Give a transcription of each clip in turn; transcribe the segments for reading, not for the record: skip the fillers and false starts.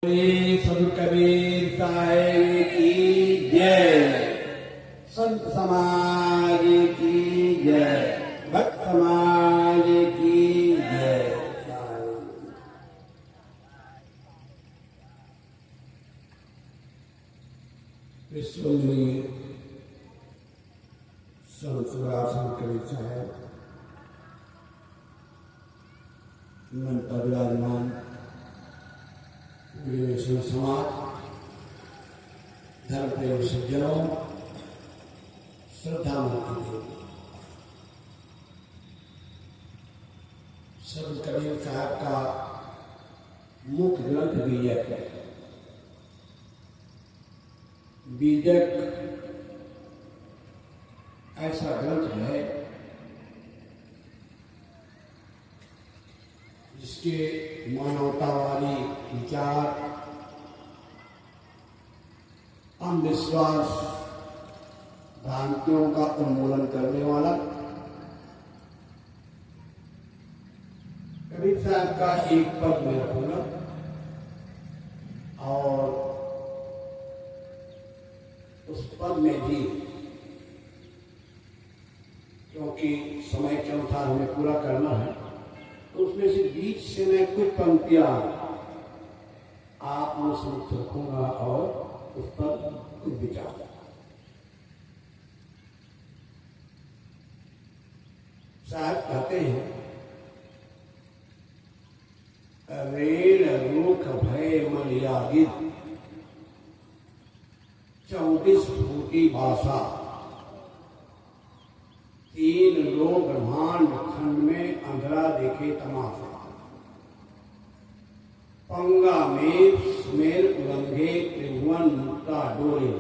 सदगुरु कबीर साहिब की जय, संत समाज की जय, भक्त समाज की जय। विश्व में संत सदगुरु कबीर साहब मन पर विराजमान समाज धर्म प्रेम सज्जनों, श्रद्धा संत कबीर साहब का मुख्य ग्रंथ बीजक है। बीजक ऐसा ग्रंथ है जिसके मानवतावादी विचार, अंधविश्वास, भ्रांतियों का उन्मूलन करने वाला कबीर साहब का एक पद में रखूंगा और उस पद में भी, क्योंकि समय के अनुसार हमें पूरा करना है, तो उसमें से बीच से मैं कुछ पंक्तियां आप में समक्ष रखूंगा और उस पर कुछ विचार। साहब कहते हैं, रेण रूख भय मलियागित 24 फूटी भाषा, 3 लोग ब्रह्मांड खंड में अंधरा देखे तमाशा, पंगा में सुमेर उलंघे त्रिभुवन मुक्ता डोरे,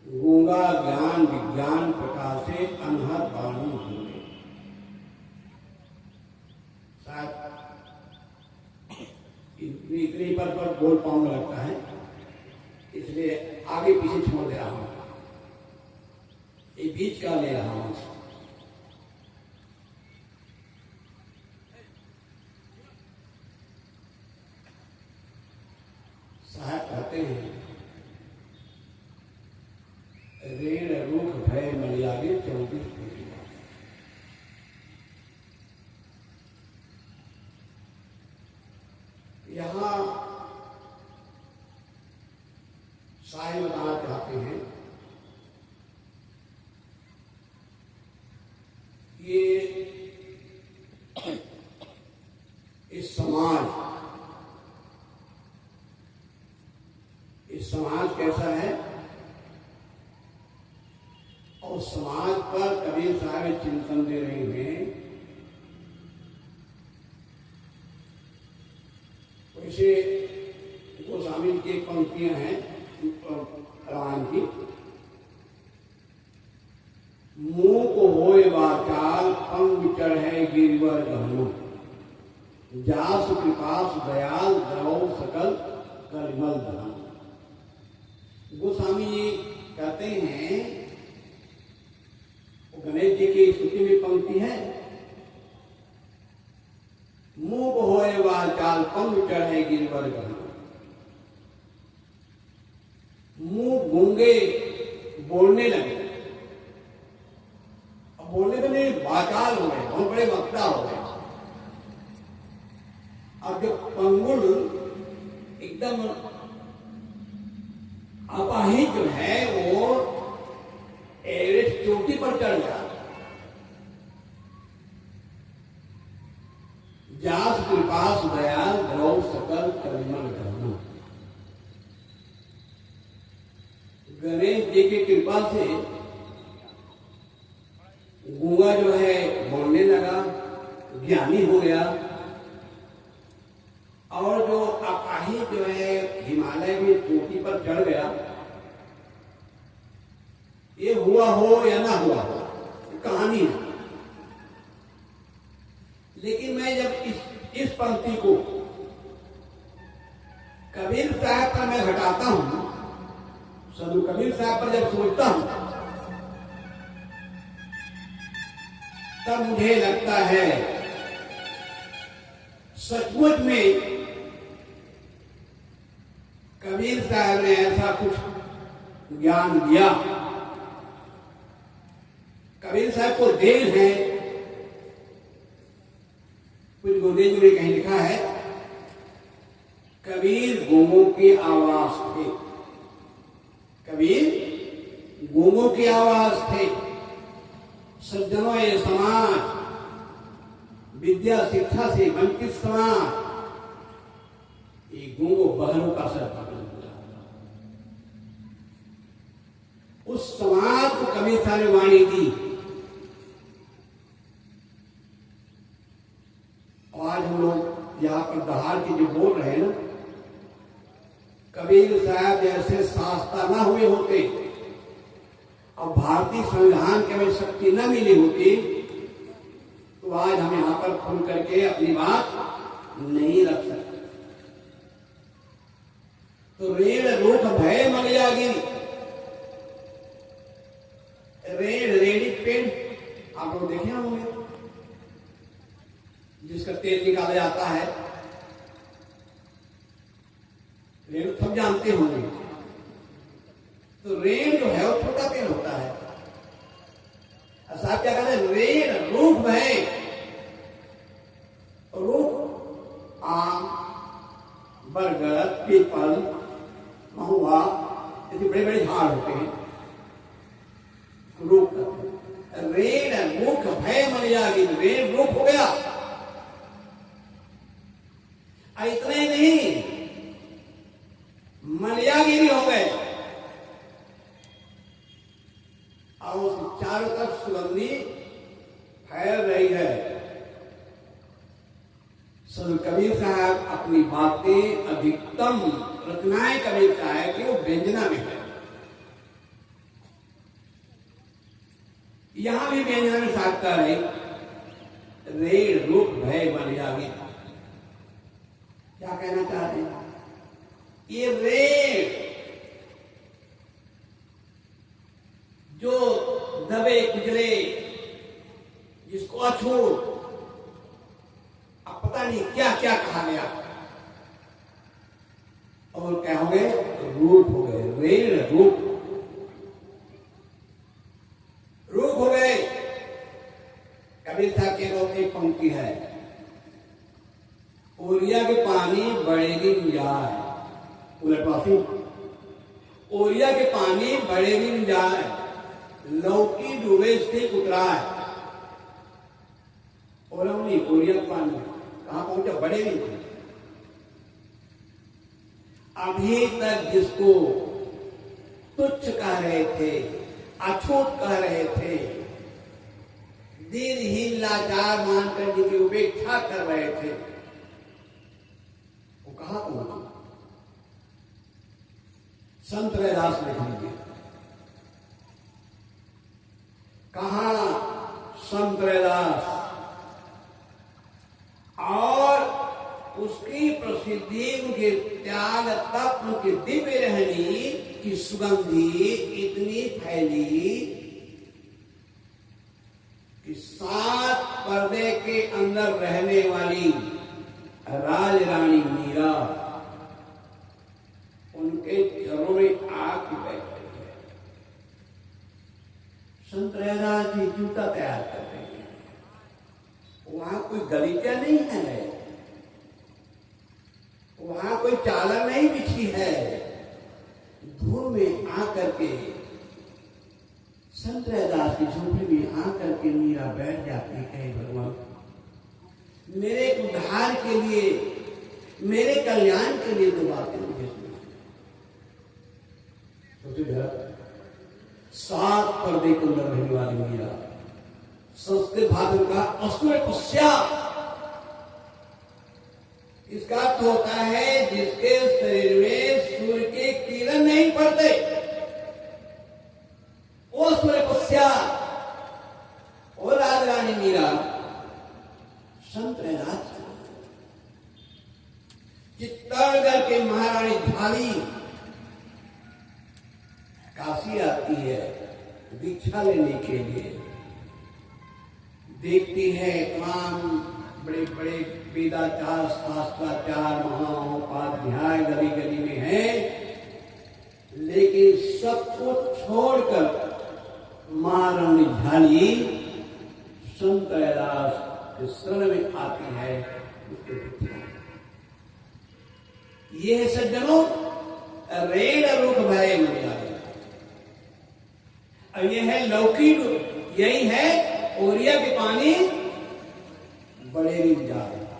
गूंगा ज्ञान विज्ञान प्रकाशे अनहद बाणु डोरे। इतनी पर बोल पाऊंगा लगता है, इसलिए आगे पीछे छोड़ दे रहा हूं, ये बीच का ले रहा हूं। साहब कहते हैं, रेण रूख भय मलियागे 24 फूटी भाषा। यहां साहिब बताना चाहते हैं, ये इस समाज कैसा है और समाज पर कबीर साहब चिंतन दे रहे हैं। वैसे गोस्वामी की एक पंक्तियां हैं रामायण की, मुंह को होए वाचाल पंग चढ़े गिरिवर गहनो, जास कृपास दयाल द्रव सकल कलिमल धन। गोस्वामी जी कहते हैं, गणेश जी की स्तुति में पंक्ति है, मुंह को होए वाचाल पंग चढ़े गिरिवर गहनो। मुंह गूंगे बोलने लगे, अब बोलने में नहीं वाचाल हो गए, बहुत बड़े वक्ता हो गए। अब जो पंगुल एकदम अपाहिज जो है वो एवरेस्ट चोटी पर चढ़ गया। जास कृपास दयाल द्रव सकल कलिमल धर्म। गणेश जी की कृपा से गूंगा जो है बोलने लगा, ज्ञानी हो गया, और जो अपाहिज जो है हिमालय में चोटी पर चढ़ गया। ये हुआ हो या ना हुआ हो, कहानी है। लेकिन मैं जब इस पंक्ति को कबीर साहब का मैं घटाता हूं, सदगुरु कबीर साहब पर जब सोचता हूं, तब मुझे लगता है सचमुच में कबीर साहब ने ऐसा कुछ ज्ञान दिया। कबीर साहब को देन है, कुछ गोदेज में कहीं लिखा है, कबीर गूंगों की आवाज थे। कबीर गूंगों की आवाज थे। सज्जनों, ये समाज, विद्या शिक्षा से वंचित समाज, ये गूंगों बहरों का सर पकड़ लिया। उस समाज को कबीर साहब ने वाणी दी। और आज हम लोग यहां पर दहाड़ के जो बोल रहे हैं ना, कबीर साहब जैसे शास्त्र ना हुए होते और भारतीय संविधान के में शक्ति न मिली होती तो आज हम यहां पर खुल करके अपनी बात नहीं रख सकते। तो रेण रूख भय मलियागिरी, रेण रेडी पेड़ आप लोग देखे होंगे, जिसका तेल निकाला जाता है, रेण सब जानते होंगे। तो रेण जो है वो छोटा पेड़ होता है। साहब क्या कहते हैं, रेण रूख भय, रूख आम, बरगद, पीपल, महुआ, ऐसे बड़े बड़े झाड़ होते हैं, रूख कहते हैं। रेण रूख भय मलियागिरी, रेण रूख हो गया। इतना ही नहीं, मलियागिरी हो गए और चारों तरफ सुगंधी फैल रही है। संत कबीर साहब अपनी बातें, अधिकतम रचनाएं कबीर साहब की वो व्यंजना में है। यहां भी व्यंजना में साधता रहे, रेण रूख भय मलियागिरी। क्या कहना चाह रहे हैं? ये रेण जो दबे कुचले, जिसको अछूत, अब पता नहीं क्या क्या कहा गया, और क्या हो गए, रूप हो गए। रेण रूप रूप हो गए। कबीर साहब के लोग एक पंक्ति है, ओरिया के पानी बड़े दिन जाए, ओरिया के पानी बड़े दिन जाए, लौकी डूबे स्थित उतराए। ओरवनी ओरिया का पानी कहां पहुंचा, बड़े दिन। अभी तक जिसको तुच्छ कह रहे थे, अछूत कह रहे थे, दीनहीन लाचार मानकर जिनकी उपेक्षा कर रहे थे, वो कहां पहुंचे? संत रैदास लिख लीजिए, कहा संत रैदास, और उसकी प्रसिद्धि, उनके त्याग तप, उनकी दिव्य रहनी की सुगंधी इतनी फैली कि 7 पर्दे के अंदर रहने वाली राज रानी मीरा उनके चरणों में आके बैठ रही है। संत रैदास जी जूता तैयार कर रहे हैं। वहां कोई गलीचा नहीं है, वहां कोई चादर नहीं बिछी है। धूल में आकर के संत रैदास की झोपड़ी में आकर के मीरा बैठ जाती है, कहे भगवान मेरे उद्धार के लिए, मेरे कल्याण के लिए दो बातें मुझे सुना। तो 7 पर्दे के अंदर रहने वाली मीरा, संस्कृत भाषा का असुर पश्या, इसका अर्थ होता है जिसके शरीर में सूर्य के किरण नहीं पड़ते, वो सूर्य पश्या। और राज रानी मीरा संत रैदास, चित्तौड़गढ़ के महारानी झाली काशी आती है दीक्षा लेने के लिए, देखती है तमाम बड़े बड़े वेदाचार शास्त्राचार महाउपाध्याय गली गली में है, ये है सज्जनों रेण रूप भय मुनिया। अब ये है लौकिक, यही है ओरिया के पानी बड़े नहीं जा रहा।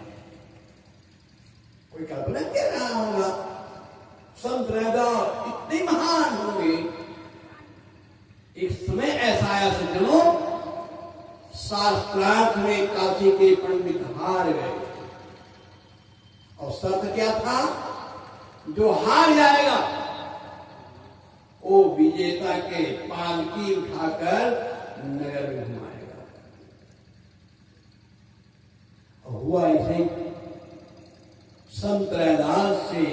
कोई कल्पना कर रहा होगा संत रैदास इतने महान होंगे। एक समय ऐसा आया सज्जनों, शास्त्रार्थ में काशी के पंडित हार गए और शर्त क्या था, जो हार जाएगा वो विजेता के पालकी उठाकर नगर में घुमाएगा। और हुआ ऐसे संत रैदास से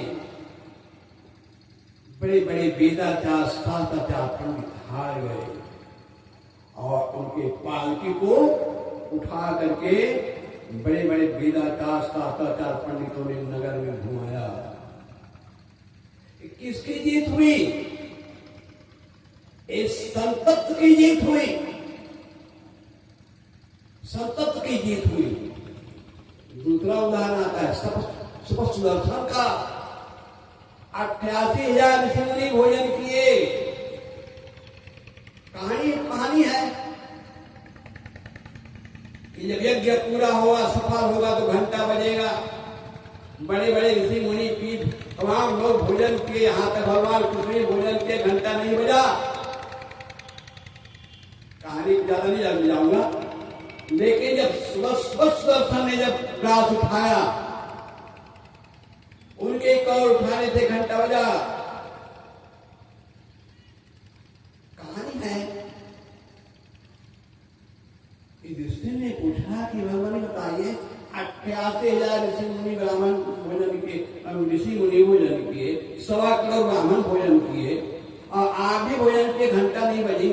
बड़े बड़े वेदाचार शास्त्राचार पंडित हार गए और उनके पालकी को उठा करके बड़े बड़े वेदाचार शास्त्राचार पंडितों ने नगर में घुमाया। किसकी जीत हुई? इस संतत्व की जीत हुई, संतत्व की जीत हुई। दूसरा उदाहरण आता है सुदर्शन का। 88,000 ऋषि मुनि भोजन किए। कहानी है कि जब यज्ञ पूरा होगा, सफल होगा तो घंटा बजेगा। बड़े बड़े ऋषि मुनि पीठ तमाम लोग भोजन किए, यहां तक भगवान कृष्ण ने भोजन किए, घंटा नहीं बजा। कहानी ज्यादा नहीं जाऊंगा, लेकिन जब सुदर्शन ने जब ग्रास उठाया, उनके कौर उठाने से घंटा बजा। कहानी है कि युधिष्ठिर ने पूछा कि भगवान बताइए 88,000 ऋषि मुनि ब्राह्मण भोजन किए, ऋषि मुनि भोजन किए, 1.25 करोड़ ब्राह्मण भोजन किए और आप भी भोजन किए, घंटा नहीं बजी।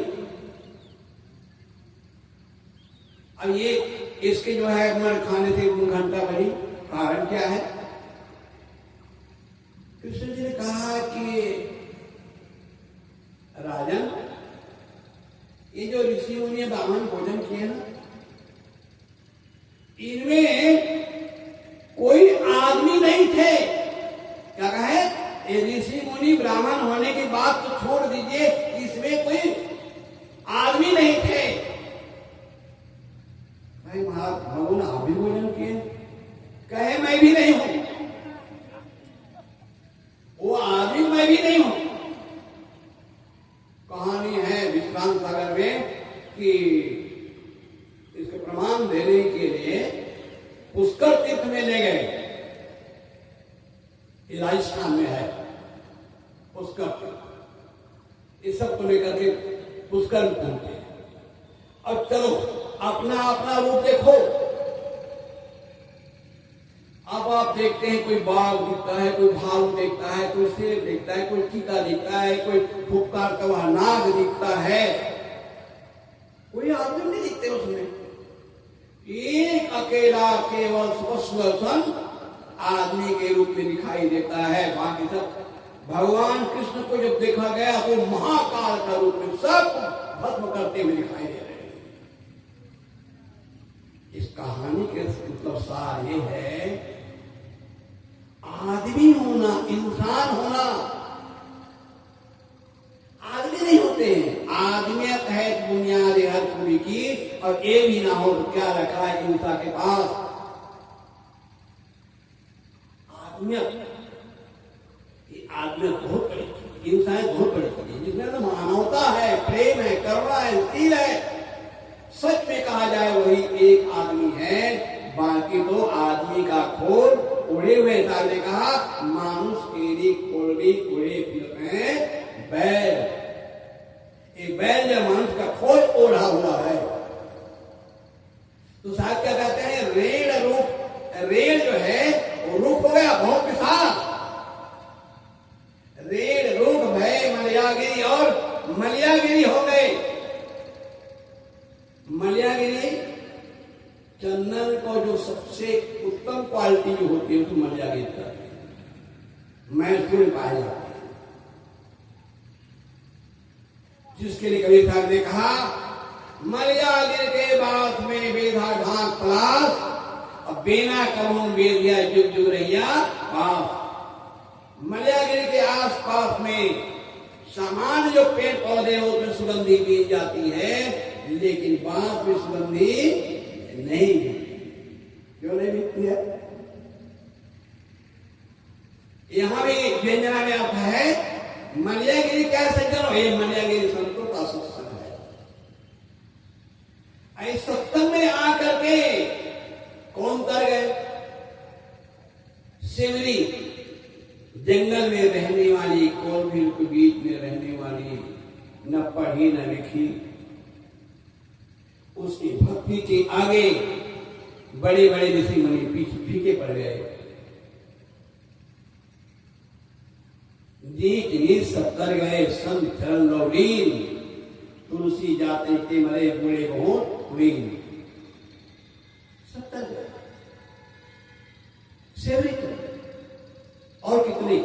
अब ये इसके जो है मर खाने से घंटा बजी, कारण क्या है? कृष्ण जी ने कहा कि राजन, ये जो ऋषि मुनि ब्राह्मण भोजन किए ना, इनमें कोई आदमी नहीं थे। क्या कहे? ये ऋषि मुनि ब्राह्मण होने की बात तो छोड़ दीजिए, इसमें कोई आदमी नहीं थे। भाई भगवान आप भी भोजन किए? कहे मैं भी नहीं हूं, वो आदमी मैं भी नहीं हूं। कहानी है विश्राम सागर में कि इसके प्रमाण देने के लिए पुष्कर तीर्थ में ले गए। ये राजस्थान में है पुष्कर तीर्थ। इस सब को लेकर के पुष्कर पहुंचे। अब चलो अपना अपना रूप देखो। अब आप देखते हैं कोई बाघ दिखता है, कोई भालू दिखता है, कोई शेर दिखता है, कोई चीता दिखता है, कोई फुफकार का वहां नाग दिखता है। कोई आदमी नहीं दिखते उसमें। एक अकेला केवल सुदर्शन आदमी के रूप में दिखाई देता है। बाकी सब भगवान कृष्ण को जब देखा गया तो महाकाल का रूप में सब भस्म करते हुए दिखाई दे रहे हैं। इस कहानी के मतलब सार ये है, आदमी होना, इंसान होना, आदमी नहीं होते हैं। आदमियत है बुनियाद हर पूरी की, और ये भी ना हो तो क्या रखा है इंसान के पास? आदमियत। आदमियत बहुत बड़ी चीज, इंसान बहुत बड़ी चीज, जिसमें तो मानवता है, प्रेम है, करुणा है, शील है। सच में कहा जाए वही एक आदमी है, बाकी तो आदमी का खोल उड़े हुए। साहब ने कहा मानुष केरी खोलड़ी उड़े फिरते हैं बैल। एक बैल जब मानुष का खोल ओढ़ा हुआ है तो साहब क्या कहते हैं? रेड़ रूप। रेड़ जो है वो रूप हो गया बहुत विशाल। रेड़ रूप भय मलयागिरी और मलयागिरी हो गए। मलयागिरी चंदन को जो सबसे उत्तम क्वालिटी जो होती है उसको मलयागिरी कहते हैं। मैसूर में पाया जाता है, जिसके लिए कबीर साहब ने कहा मलयागिर के बास में बेधा घाट पलास, अब बेना करूं बेदिया जुग जुग रैया पास। मलयागिरी के आसपास में सामान्य जो पेड़ पौधे हो उसमें सुगंधी मिल जाती है, लेकिन बांस में सुगंधी नहीं मिलती। क्यों नहीं मिलती है? यहां भी व्यंजना में आता है मलयागिरी क्या सज्जन, ये मलयागिरी संतों का सत्संग है। इस सत्संग में आकर के कौन तर गए? सिमरी, जंगल में रहने वाली, कोलभील के बीच में रहने वाली, न पढ़ी न लिखी, उसकी भक्ति के आगे बड़े बड़े ऋषि मुनि पीछे फीके पड़ गए। नीच नीच सब कर गए संत चरण लौलीन, तुलसी जाते के मरे बूढ़े बहुत हुईन। सब तर गए। सेवरी और कितने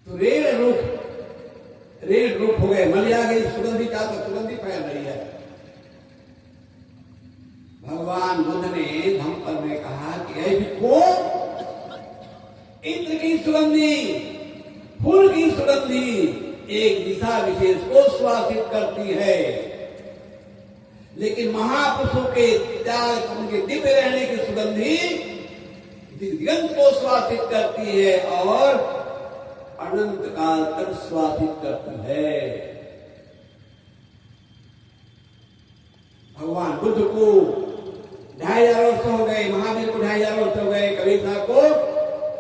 तो रेल रुख हो गए। मलयागिरी सुगंधी चाहता, सुगंधी फैल रही है। भगवान बुद्ध ने धम्मपद में कहा कि ऐ भिक्खु, इंद्र की सुगंधी, फूल की सुगंधी एक दिशा विशेष को श्वासित करती है, लेकिन महापुरुषों के त्याग, उनके दिव्य रहने की सुगंधी दिगंत को श्वासित करती है और अनंत काल तक श्वासित करती है। भगवान बुद्ध को 2500 वर्ष हो गए, महावीर को 2500 वर्ष हो गए, कबीर साहब को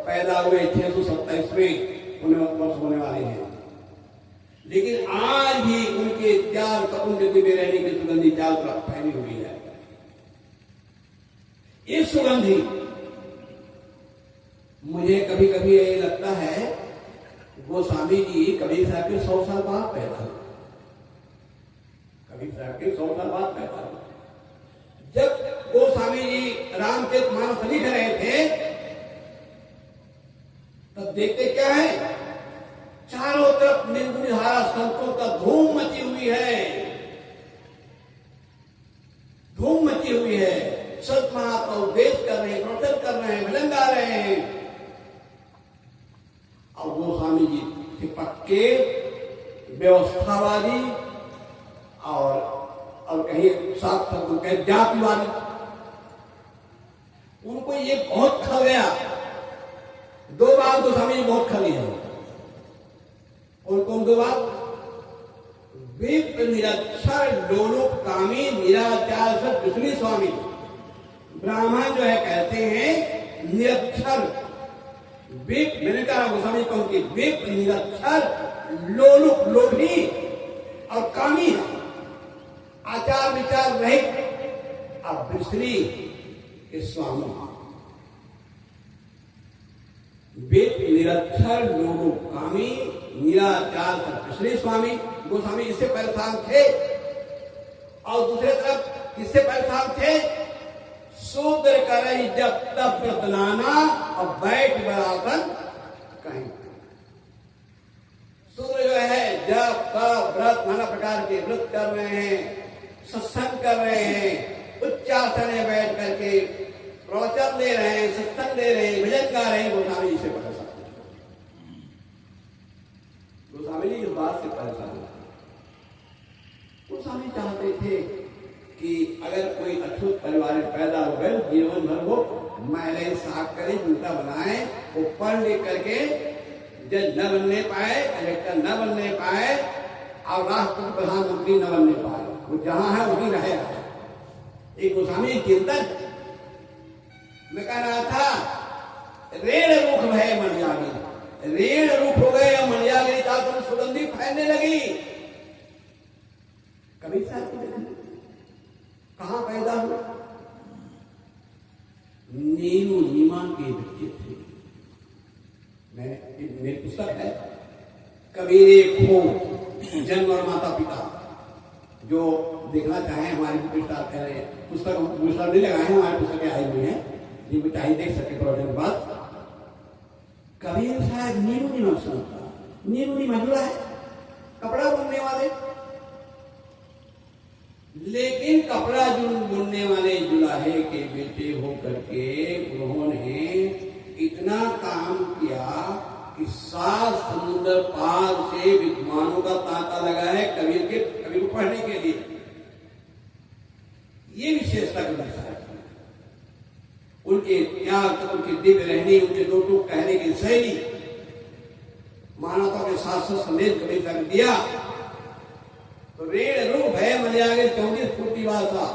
पैदा हुए 627 में वर्ष होने वाले हैं, लेकिन आज भी उनके त्याग का, उनके दिव्य रहने की सुगंधी चारों तरफ फैली हुई है। ये सुगंधी मुझे कभी कभी ये लगता है गोस्वामी जी कबीर साहब के 100 साल बाद पैदा हुए। कबीर साहब के 100 साल बाद पैदा हुए। जब गोस्वामी जी रामचरितमानस लिख रहे थे तब देखते क्या है, चारों तरफ निर्गुण धारा संतों का धूम मची हुई है, धूम मची हुई है। संत महात्मा उपदेश कर रहे हैं, प्रवचन कर रहे हैं, भजन गा रहे हैं, और गोस्वामी जी के पक्के व्यवस्थावादी और कहीं साथ शब्द कहे जातिवादी, उनको ये बहुत खा गया। 2 बात गोस्वामी जी बहुत खा लिया। और कौन 2 बात? विप्र निरक्षर लोलुपकामी निराचार सत विष्णु स्वामी। ब्राह्मण जो है कहते हैं निरक्षर, विप, मैंने कहा गोस्वामी कहूं कि विप निरक्षर लोलुप, लोभी और कामी है, आचार विचार रहित और विष्णु के स्वामी। विप निरक्षर लोलुप कामी निराचार सत विष्णु स्वामी। गोस्वामी इससे परेशान थे, और दूसरे तरफ किससे परेशान थे? शूद्र करे जब तब व्रत नाना और बैठ बरासन कहीं। शूद्र जो है जब तब व्रत, नाना प्रकार के व्रत कर रहे हैं, सत्संग कर रहे हैं, उच्चासन में बैठ करके प्रवचन दे रहे हैं, सत्संग दे रहे हैं, भजन गा रहे हैं। गोस्वामी जी से परेशान, गोस्वामी जी इस बात से परेशान। गोस्वामी चाहते थे कि अगर कोई अछूत परिवार में पैदा हो गए, जीवन भर वो मैले साफ करें, जूता बनाए, वो पढ़ लिख करके जज न बनने पाए, कलेक्टर न बनने पाए, और राष्ट्रपति प्रधानमंत्री न बनने पाए, वो जहां है वहीं रहेगा। एक गोस्वामी चिंतन मैं कह रहा था, रेड़ रुख भय मलयागिरी, रेड़ रुख हो गए और मलयागिरी का तुम सुगंधी फैलने लगी। कबीर साहब कहां पैदा हुआ? नीरू नीमा के बच्चे थे। मेरी पुस्तक है कबीरे खो, जन्म और माता पिता। जो देखना चाहें हमारी पुस्तक नहीं लगाए हैं, हमारी पुस्तकें आई हुई हैं, जिनको चाहिए देख सके प्रोजेक्ट के बाद। कबीर साहब नीरू नीमा सुनता, नीरू नीमा जुड़ा है, कपड़ा बुनने वाले, लेकिन कपड़ा बुनने वाले जुलाहे के बेटे होकर के उन्होंने इतना सात समुद्र पार से विद्वानों का तांता लगा है कबीर को पढ़ने के लिए। ये विशेषता की भाषा है उनके त्याग, उनके दिव्य रहने, उनके दो टूक कहने की शैली, मानवता के साथ साथ संदेश कभी तक दिया तो रेण रूप है मलयागे 34 फुटी भाषा।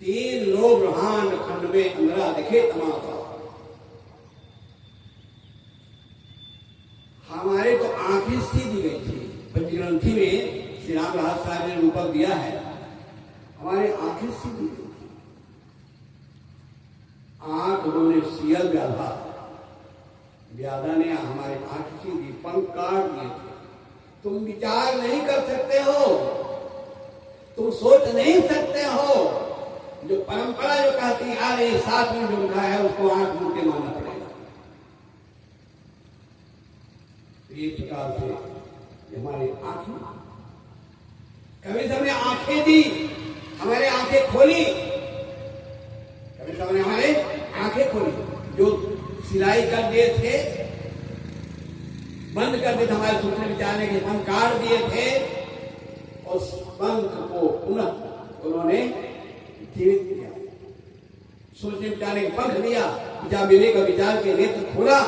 3 लोग ब्रह्मांड खंड में अंधरा दिखे तमाशा। हमारे तो आंखें सीधी गई थी। पंचग्रंथि में श्री राम प्रसाद साहब ने रूपक दिया है, हमारे आंखें सीधी गई थी। आंख उन्होंने सियल व्याधा ने हमारे आंख सीधी, पंख काट दिए थे। तुम विचार नहीं कर सकते हो, तुम सोच नहीं सकते हो। जो परंपरा जो कहती आ रही साथ में जो लिखा है उसको आंख मूंद के मानना पड़ेगा। एक प्रकार से हमारी आंखें, कभी सबने आंखें दी, हमारे आंखें खोली, कभी सबने हमारे आंखें खोली। जो सिलाई कर दिए थे, बंद कर दिए थे, हमारे सोचने विचारने के पंख काट दिए थे, और पंख को पुनः उन्होंने जीवित किया। सोचने विचारने के पंख दिया, विचार विवेक और विचार के नेत्र खोला।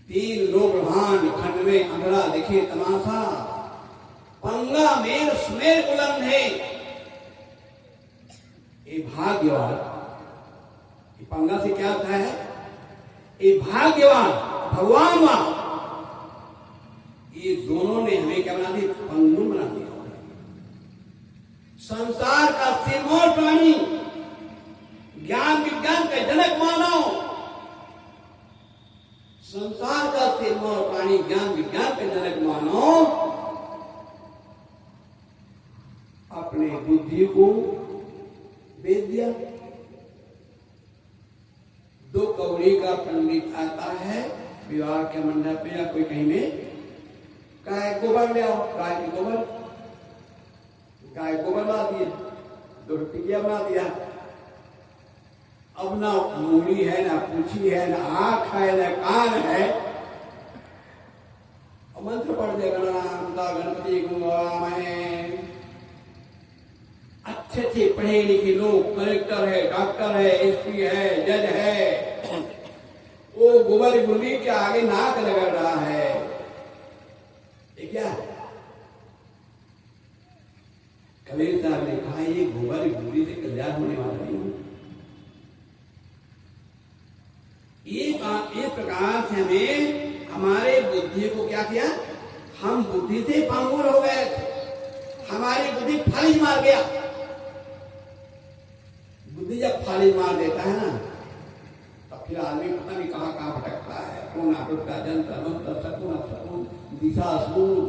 3 लोग ब्रह्मांड खंड में अंधरा दिखे तमाशा। पंगा मेर सुमेर बुलंद है। ये भाग्यवान, ये पंगा से क्या होता है? ये भाग्यवान भगवान वान, ये दोनों ने हमें क्या बना दिया? पंगु बना दिया। संसार का सिरमौर प्राणी, ज्ञान विज्ञान का जनक मानव, संसार का सिरमौर प्राणी, ज्ञान विज्ञान का जनक मानव, अपने बुद्धि को बेच दिया। 2 कौड़ी का पंडित आता है विवाह के मंडप में या कोई कहीं में, गाय गोबर ले आओ, गाय की गोबर, गाय गोबर ला दिए, 2 टिकिया बना दिया। अब ना मूड़ी है, ना पूछी है, ना आंख है, ना कान है, मंत्र पढ़ दिया गणपति में। अच्छे पढ़े लिखे लोग, कलेक्टर है, डॉक्टर है, एसपी है, जज है, वो गोबर गुंडी के आगे नाक रगड़ रहा है। ये क्या है? कबीर साहब ने कहा ये गोबर गुंडी से कल्याण होने वाला नहीं। एक प्रकार से हमें हमारे बुद्धि को क्या किया? हम बुद्धि से पांगुर हो गए, हमारी बुद्धि फालिज मार गया। बुद्धि जब फालिज मार देता है ना, तब फिर आदमी पता नहीं कहां कहां भटकता है। कौन का जंत्र मंत्र शकुन दिशा सूद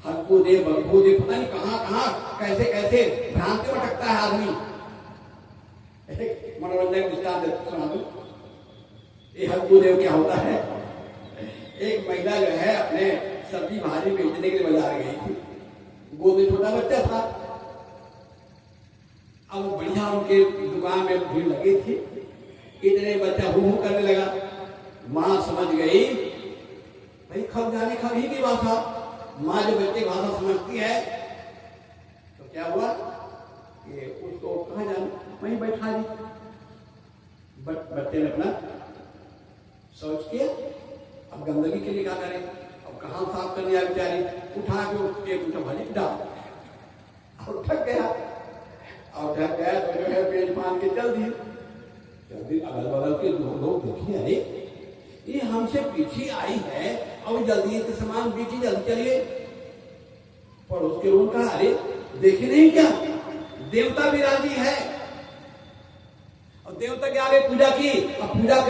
हक्को दे बग्गो दे, पता नहीं कहां कहां कैसे कैसे भ्रांति भटकता है आदमी। मनोरंजन दृष्टांत सुना दो। ये हक्को देव क्या होता है? एक महिला जो है अपने सब्जी भाजी बेचने के लिए बाजार गई थी। गोद में छोटा बच्चा था। अब वो बढ़िया उनके दुकान में भीड़ लगी थी। इतने बच्चा हु करने लगा। माँ समझ गई, भाई खब जाने खब ही की भाषा। माँ जो बच्चे भाषा समझती है, तो क्या हुआ कि उसको कहाँ जाना, वहीं बैठा दी। बच्चे ने अपना सोच के अब गंदगी के लिए क्या करें, अब कहाँ साफ करने आ बेचारी, उठा के एक उठा भले डाल और ठक गया। और ढक गया तो जो है पेट मान के चल दिए। अगल बगल के लोग देखिए, अरे ये हमसे पीछे आई है और जल्दी के सामान पीछे जल्दी चलिए। पड़ोस के लोग कहा, अरे देखे नहीं क्या देवता विराजी है, और देवता के आगे पूजा की, अब पूजा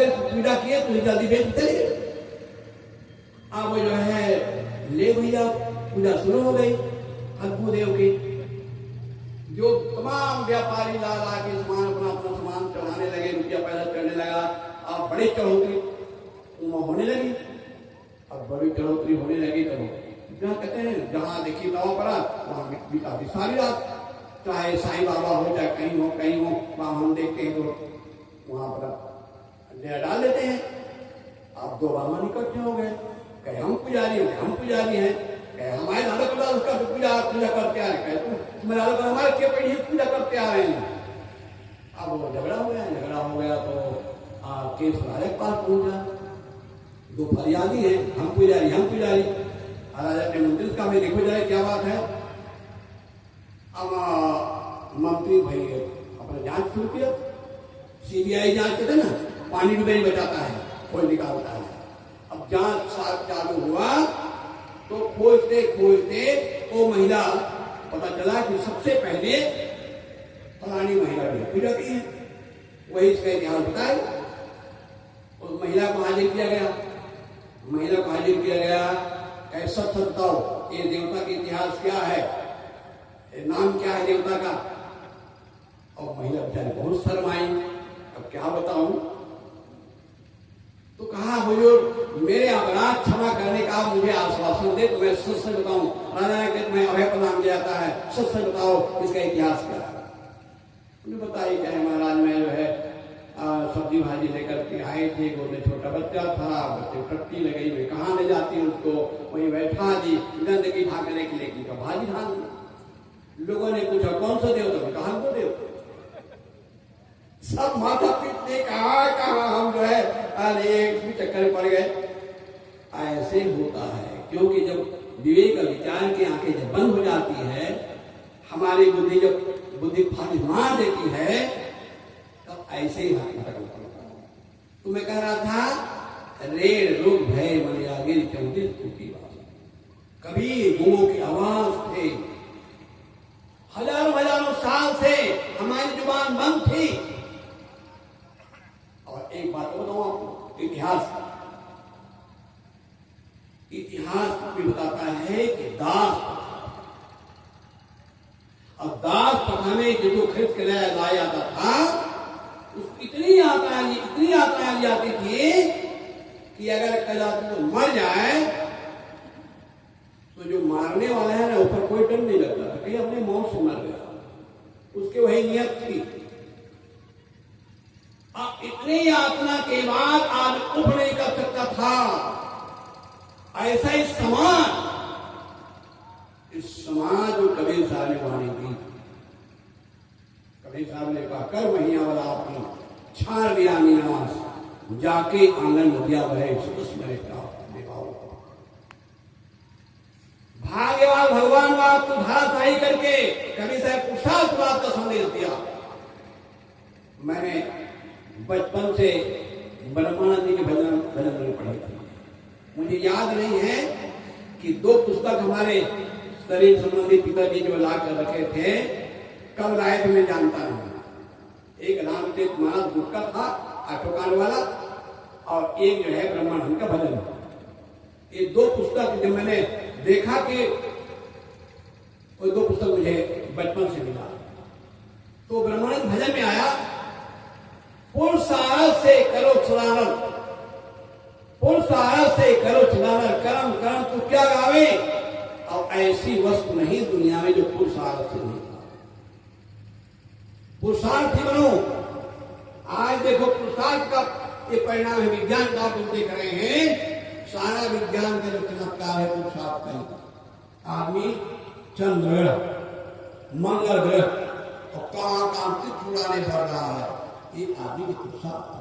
किए तो जल्दी बेच चलिए। अब जो है ले भैया पूजा शुरू हो गई हक्कू देव की। जो तमाम व्यापारी ला के सामान अपना सामान चढ़ाने लगे, रुपया पैसा चढ़ने लगा। अब बड़ी चढ़ोतरी होने लगी। अब बड़ी चढ़ोतरी होने लगी तो जहाँ कहते हैं जहाँ देखी दाव पड़ा वहां बिताती सारी रात, चाहे साईं बाबा हो चाहे कहीं हो, वहां हम देखते हैं तो वहां पर डेरा डाल देते हैं। आप दो ब्राह्मण इकट्ठे हो गए, कहे हम पुजारी हैं, कहे हमारे दादा पिता उसका पूजा करते आ रहे, कहे तुम्हारे दादा हमारे क्या पीढ़ी पूजा करते आ रहे हैं। अब वो झगड़ा हो गया तो केस राजा के पास पहुंचा। दो फरियादी हैं, हम पुजारी। राजा अपने मंत्री का हमें देखो जाए क्या बात है। अब मंत्री भाई अपना जांच शुरू किया। सीबीआई जांच करते ना, पानी डूबे बचाता है, खोज निकालता है। अब जांच चालू हुआ तो खोजते वो महिला पता चला कि सबसे पहले फलानी महिला भी जाती है। वही इसका इतिहास बताए। उस महिला को हाजिर किया गया। ऐसा बताओ ये देवता का इतिहास क्या है, नाम क्या है देवता का। और महिला बेचारी बहुत शर्माई, अब क्या बताऊं। तो कहा हुजूर मेरे अपराध क्षमा करने का मुझे आश्वासन दे तो मैं सच बताऊं। राजा ने कहा मैं अभय प्रदान किया जाता है, सच बताओ इसका इतिहास क्या है। उन्हें बताई क्या है महाराज, मैं जो है सब्जी भाजी लेकर के आए थे, गोद छोटा बच्चा था, बच्चे टट्टी लगाई, मैं कहाँ ले जाती उसको, वहीं बैठा दी, गंदगी ढाकने के लिए की भाजी ढाल दी। लोगों ने पूछा कौन सा देवता, कहा को देव। सब माथा पीटने कहा हम जो है एक चक्कर पड़ गए। ऐसे होता है क्योंकि जब विवेक विचार की आंखें जब बंद हो जाती है, हमारी बुद्धि फाड़ी मार देती है, तब ऐसे ही हकीकत होता है। तो मैं कह रहा था रेड़ रोग भय मलियागिर चौंतीस टूटी बात। कभी गुमों की आवाज थे, हजारों साल से हमारी जुबान बंद थी। और एक बात बताऊं आपको, इतिहास भी बताता है कि दास प्रथा में जो खरीद के लाया जाता था, उसकी इतनी यात्राएं ली जाती थी कि अगर कल आदमी मर जाए तो जो मारने वाला है ना ऊपर कोई डर नहीं लगता था कि अपने मौत से मर गया, उसके वही नियत थी। अब इतनी यातना के बाद आज उठ नहीं कर सकता था। ऐसा ही समाज जो कबीर साहब ने वाणी दी। कबीर साहब ने कहा कर महिया वाला आपकी छाड़ दिया मीनास, जाके आंगन नदिया बहे भाग्यवान भगवान बात को धाराशाही करके कबीर साहब पुरुषार्थ बात का संदेश दिया। मैंने बचपन से ब्रह्मानंद जी के भजन में पढ़े थे। मुझे याद नहीं है कि दो पुस्तक हमारे शरीर संबंधी पिताजी जो ला कर रखे थे, कब लाए थे मैं जानता नहीं। एक रामचरित मानस गुटका था आटोकान वाला, और एक जो है ब्रह्मानंद का भजन। ये दो पुस्तक जब मैंने देखा कि वो दो पुस्तक मुझे बचपन से मिला, तो ब्रह्मानंद भजन में आया पुरुषार्थ से करो सदानंद, पुरुषार्थ से करो सदानंद, कर्म कर्म तू क्या गावे। और ऐसी वस्तु नहीं दुनिया में जो पुरुषार्थ से नहीं, पुरुषार्थी बनो। आज देखो पुरुषार्थ का ये परिणाम है, विज्ञान का आप देख रहे हैं, सारा विज्ञान का जो चमत्कार है पुरुषार्थ का। आदमी चंद्र ग्रह, मंगल ग्रह और कहां चित्र बढ़ रहा है, ये आदमी की पुरुषार्थ है।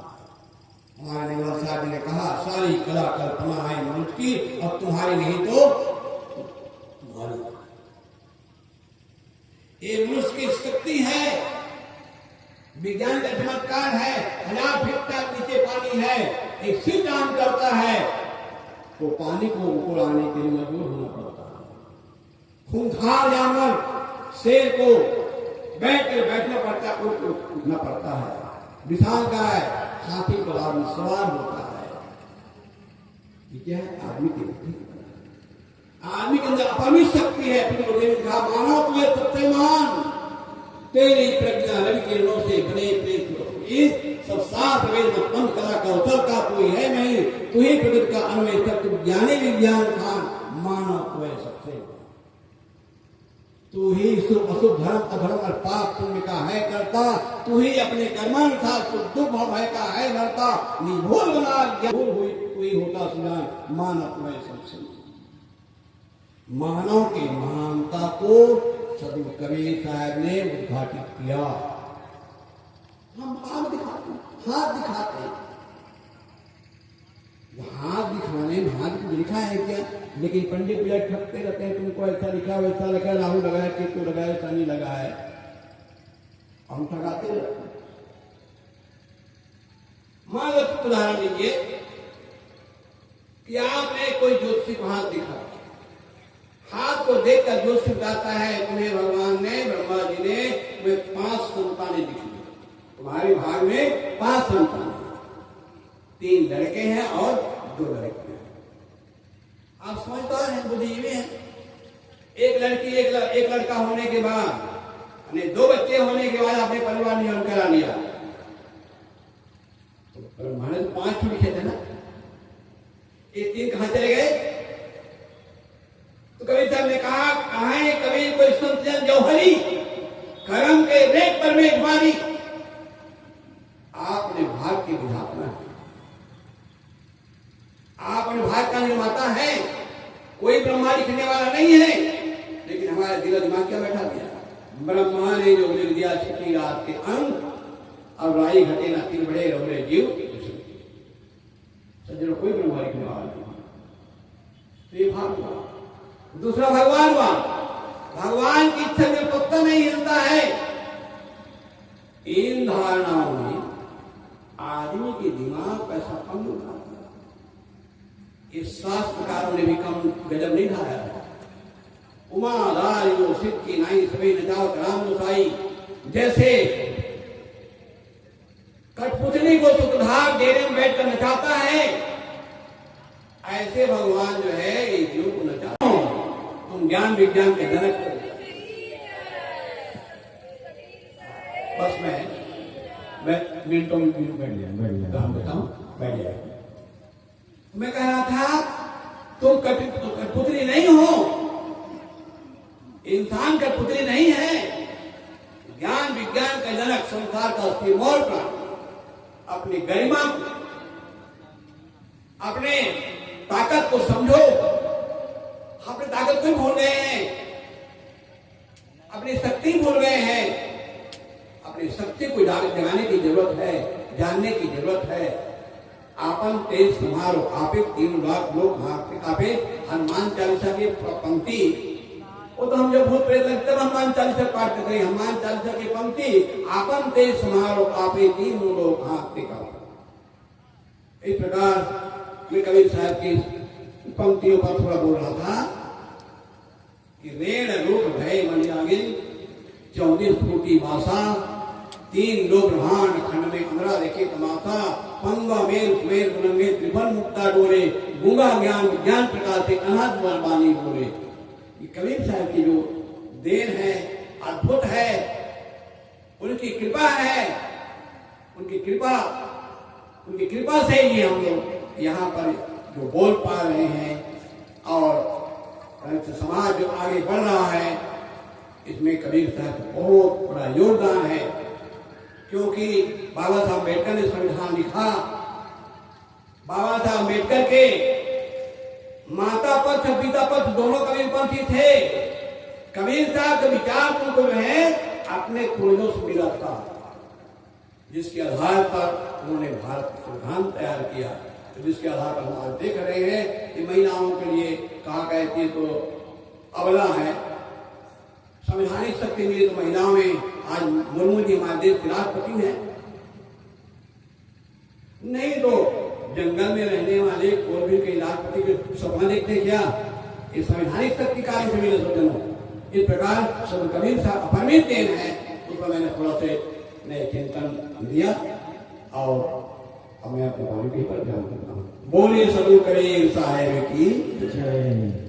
हमारे निर्मल साहब ने कहा सारी कला कल्पना है मनुष्य की, अब तुम्हारी नहीं तो तुम्हारी। ये मनुष्य की शक्ति है, विज्ञान का चमत्कार है। 1000 फीट तक नीचे पानी है, एक स्विच ऑन करता है तो पानी को ऊपर आने के लिए मजबूर होना पड़ता है। खूंखार जानवर शेर को बैठना पड़ता है, उठना पड़ता है। विशाल गाय हाथी पर आदमी सवार होता है। ये क्या है? आदमी की बुद्धि, आदमी के अंदर अपरिमित शक्ति है। कहा मानो तुम्हें सबसे महान तेरी प्रज्ञा रवि किरणों से बने प्रेत सब साथ वेद मतम कला कौशल का कोई है नहीं, तू ही प्रगति का अन्वय सत्य ज्ञानी विज्ञान खान मानो तुम्हें सबसे। तू ही शुभ अशुभ धर्म अधर्म और पाप पुण्य का है करता, तू ही अपने कर्मानुसार सुख दुख भय का है करता। निभोल बना ज्ञान हुई तू ही होता सुजान, मान अपना सबसे। मानव की महानता को सदगुरु कबीर साहब ने उद्घाटित किया। हम हाथ दिखाते, हाथ दिखाते, हाथ दिखाने में हाथ लिखा है क्या? लेकिन पंडित भैया ठगते रहते हैं, तुमको ऐसा लिखा वैसा लिखा, राहु लगा है, केतु लगा है, शनि लगा है, हम ठगाते रहते हैं। मान लो उदाहरण लीजिए कि आपने कोई ज्योतिषी को हाथ दिखा, हाथ को देखकर ज्योतिषी बताता है तुम्हें भगवान ने, ब्रह्मा जी ने तुम्हें 5 संतानें दिखी, तुम्हारे भाग में 5 संतान, 3 लड़के हैं और 2 लड़कियां। आप समझदार हैं, बुद्धिजीवी हैं। एक लड़की एक लड़का होने के बाद 2 बच्चे होने के बाद आपने परिवार नियम करा लिया, तो ब्रह्मा ने 5 लिखे थे ना, ये 3 कहां चले गए? तो कबीर साहब ने कहा है कबीर कोई संत जन जौहरी, कर्म के रेख पर मेघवारी। आपने भाग की विधाता है, आप अपने भाग का निर्माता है, कोई ब्रह्मा लिखने वाला नहीं है। लेकिन हमारे दिल दिमाग क्या बैठा दिया? ब्रह्मा ने जो लिख दिया छिटी रात के अंक और राई घटे ना तीर बड़े रौरे जीव सज्जनों, कोई ब्रह्मा लिखने वाला नहीं। तो ये भाग हुआ। दूसरा भगवान हुआ, भगवान की इच्छा में पत्ता नहीं हिलता है। इन धारणाओं में आदमी के दिमाग का ऐसा कम होता है, इस शास्त्रकारों ने भी कम गजब नहीं ढाया है। उमादारियो सिद्ध की नाई सभी नजाओ राम नुसाई, जैसे कठपुतली को सुखधार डेरे में बैठकर नचाता है, ऐसे भगवान जो है ये जीव को नचाता हूं। तुम ज्ञान विज्ञान के जनक हो। बस मैं मिनटों में बैठ गया, हम बताऊं, बैठ गया। मैं कह रहा था तुम कठपुतली नहीं हो, इंसान कठपुतली नहीं है। ज्ञान विज्ञान का जनक, संसार का अस्थिमौल प्राण, अपनी गरिमा को, अपने ताकत को समझो। अपनी ताकत को भूल गए हैं, अपनी शक्ति भूल गए हैं। अपनी शक्ति को जगाने की जरूरत है, जानने की जरूरत है। आपन तेज तुम्हारो आपे 3 लाख लोग आपे। हनुमान चालीसा की पंक्ति, वो तो हम जब भूत प्रेत लगते हनुमान चालीसा पाठ करते हैं। हनुमान चालीसा की पंक्ति, आपन तेज तुम्हारो आपे 3 लोग आपे का। इस प्रकार मैं कबीर साहब की पंक्तियों पर थोड़ा बोल रहा था कि रेण रूप भय मन आगे 14 फूटी भाषा, 3 लोग ब्रह्मांड खंड में 15 देखे तमाशा। पंगा मेल कुमेर गुनंगे त्रिभुवन मुक्ता डोरे, गूंगा ज्ञान विज्ञान प्रकाश से अनाथ बानी बोले। ये कबीर साहब की जो देन है, अद्भुत है, उनकी कृपा है। उनकी कृपा से ही हम लोग यहाँ पर जो बोल पा रहे हैं और समाज जो आगे बढ़ रहा है, इसमें कबीर साहब बहुत बड़ा योगदान है। क्योंकि बाबा साहब अम्बेडकर ने संविधान लिखा। बाबा साहब अम्बेडकर के माता पक्ष पिता पक्ष दोनों कबीरपंथी थे। कबीर साहब के विचार उनको जो है अपने पूर्वजों से मिला था, जिसके आधार पर उन्होंने भारत संविधान तैयार किया। तो जिसके आधार पर हम आज देख रहे हैं कि महिलाओं के लिए कहा कहती तो अबला है, संवैधानिक शक्ति मिली तो महिलाओं में आज मुर्मू जी हमारे देश के राष्ट्रपति हैं। नहीं तो जंगल में रहने वाले कोई के राष्ट्रपति के सपना देखते क्या? ये संवैधानिक शक्ति कारण से मिले सज्जनों। इस प्रकार सब कबीर साहब अपरिमित देन है, उसको मैंने थोड़ा से नए चिंतन दिया और अब मैं अपने वाणी पर ध्यान देता हूँ। बोलिए सदगुरु कबीर साहब की जय।